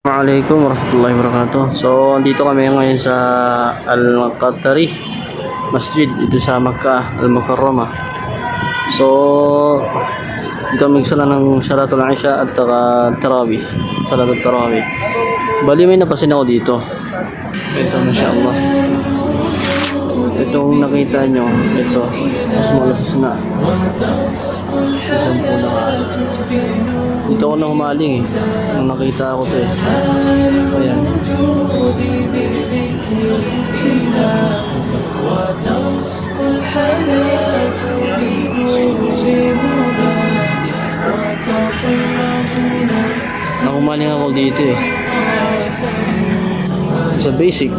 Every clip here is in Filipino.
Assalamualaikum warahmatullahi wabarakatuh. So, andito kami ngayon sa Al-Qatari Masjid dito sa Makkah Al-Mukarramah. So, dito magsala ng Salatul Isha at Tarawih. Salatul Tarawih. Bali may napasin ako dito. Ito, mashallah. Itong nakita nyo, ito, mas malapis na. Isang po na. Dito ako na humaling eh. Nung nakita ako ito eh. Ayan. Nakumaling ako dito eh. Sa basic.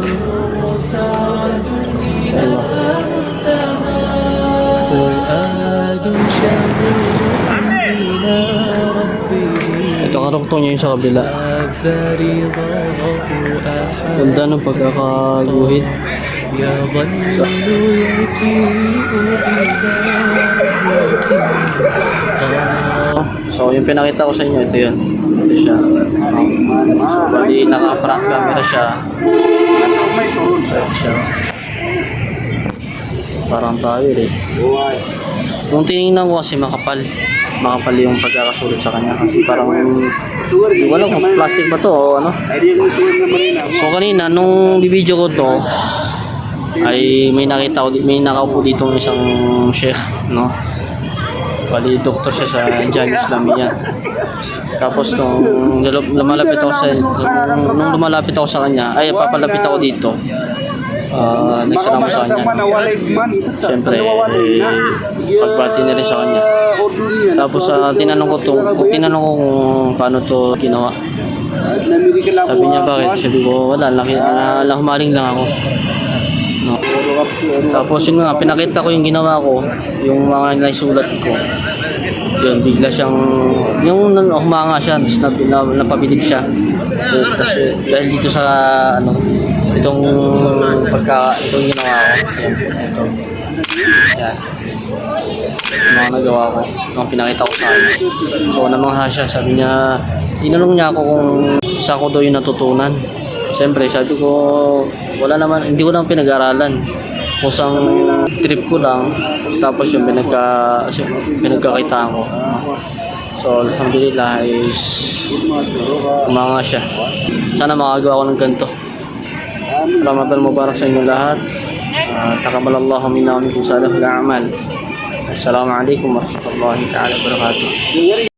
Ito karugtong niya yung sa kabila. Ganda ng pagkakaguhit. So yung pinakita ko sa inyo, ito yun. Ito siya. Bali naka-front camera siya. Ito siya. Parang tayo eh. Nung tinignan ko kasi makapal yung pagkakasulit sa kanya kasi parang hindi ko alam kung plastic ba to o ano. So kanina nung bibidyo ko to ay may nakaupo dito ng isang sheikh, no? Bali doktor siya sa Jami'ah Islamiyah. Tapos nung lumalapit ako sa kanya, ay papalapit ako dito. Nagsalamat sa kanya. Siyempre, pagbati na rin sa kanya. Tapos tinanong ko kung paano to ginawa. Sabi niya bakit? Sabi ko wala, humaling lang ako. No. Tapos yun nga, pinakita ko yung ginawa ko, yung mga naisulat ko. Yun, bigla siyang, yung humanga siya, napabilib siya. Kasi dahil dito sa, itong ginawa ko. Yan, ito. Yan. Mga nagawa ko, mga pinakita ko sa akin. So, namangha siya, sabi niya, tinanong niya ako kung saan ko daw yung natutunan. Siyempre, sabi ko, wala naman, hindi ko naman pinag-aralan. Kusang trip ko lang, tapos yung pinagkakitaan ko. So, alhamdulillah, is umanga siya. Sana makagawa ko ng ganito. Ramadan Mubarak sa inyo lahat. Taqabbalallahu minna wa minkum salihul a'mal. Assalamualaikum warahmatullahi wabarakatuh.